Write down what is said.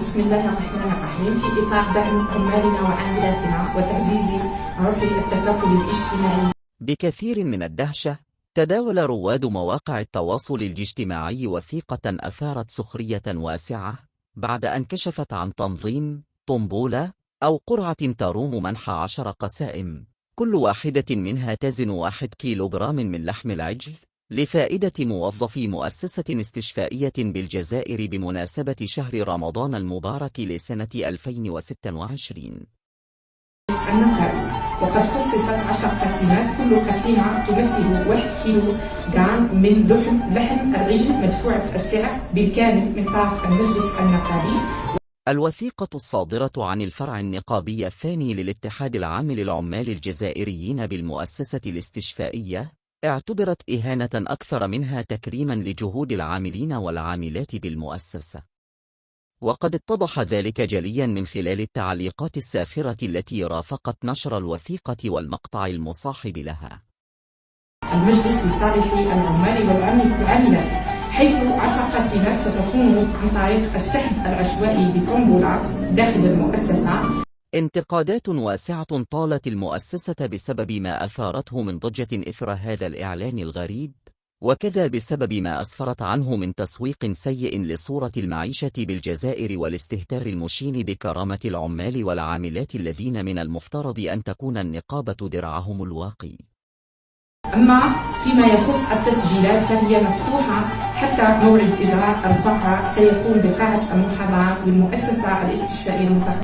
بسم الله الرحمن الرحيم. في إطار دعم عمالنا وعاملاتنا وتعزيز روح التكافل الاجتماعي. بكثير من الدهشة، تداول رواد مواقع التواصل الاجتماعي وثيقة أثارت سخرية واسعة بعد أن كشفت عن تنظيم طنبولة أو قرعة تروم منح 10 قسائم، كل واحدة منها تزن 1 كيلوغرام من لحم العجل، لفائدة موظفي مؤسسة استشفائية بالجزائر بمناسبة شهر رمضان المبارك لسنة 2026. وقد خصصت 10 قسيمات، كل قسيمة تمثل 1 كيلو جرام من لحم العجل مدفوع السعر بالكامل من طرف المجلس النقابي. الوثيقة الصادرة عن الفرع النقابي الثاني للاتحاد العام للعمال الجزائريين بالمؤسسة الاستشفائية اعتبرت إهانة أكثر منها تكريما لجهود العاملين والعاملات بالمؤسسة، وقد اتضح ذلك جليا من خلال التعليقات الساخرة التي رافقت نشر الوثيقة والمقطع المصاحب لها. المجلس لصالح العمال والعاملات، حيث 10 قسيمات ستكون عن طريق السحب العشوائي بطنبولة داخل المؤسسة. انتقادات واسعة طالت المؤسسة بسبب ما أثارته من ضجة إثر هذا الإعلان الغريب، وكذا بسبب ما أسفرت عنه من تسويق سيء لصورة المعيشة بالجزائر والاستهتار المشين بكرامة العمال والعاملات الذين من المفترض أن تكون النقابة درعهم الواقي. أما فيما يخص التسجيلات فهي مفتوحة حتى موعد إجراء الفقرة، سيكون بقاعة المحاضرات للمؤسسة الاستشفائية المتخصصة.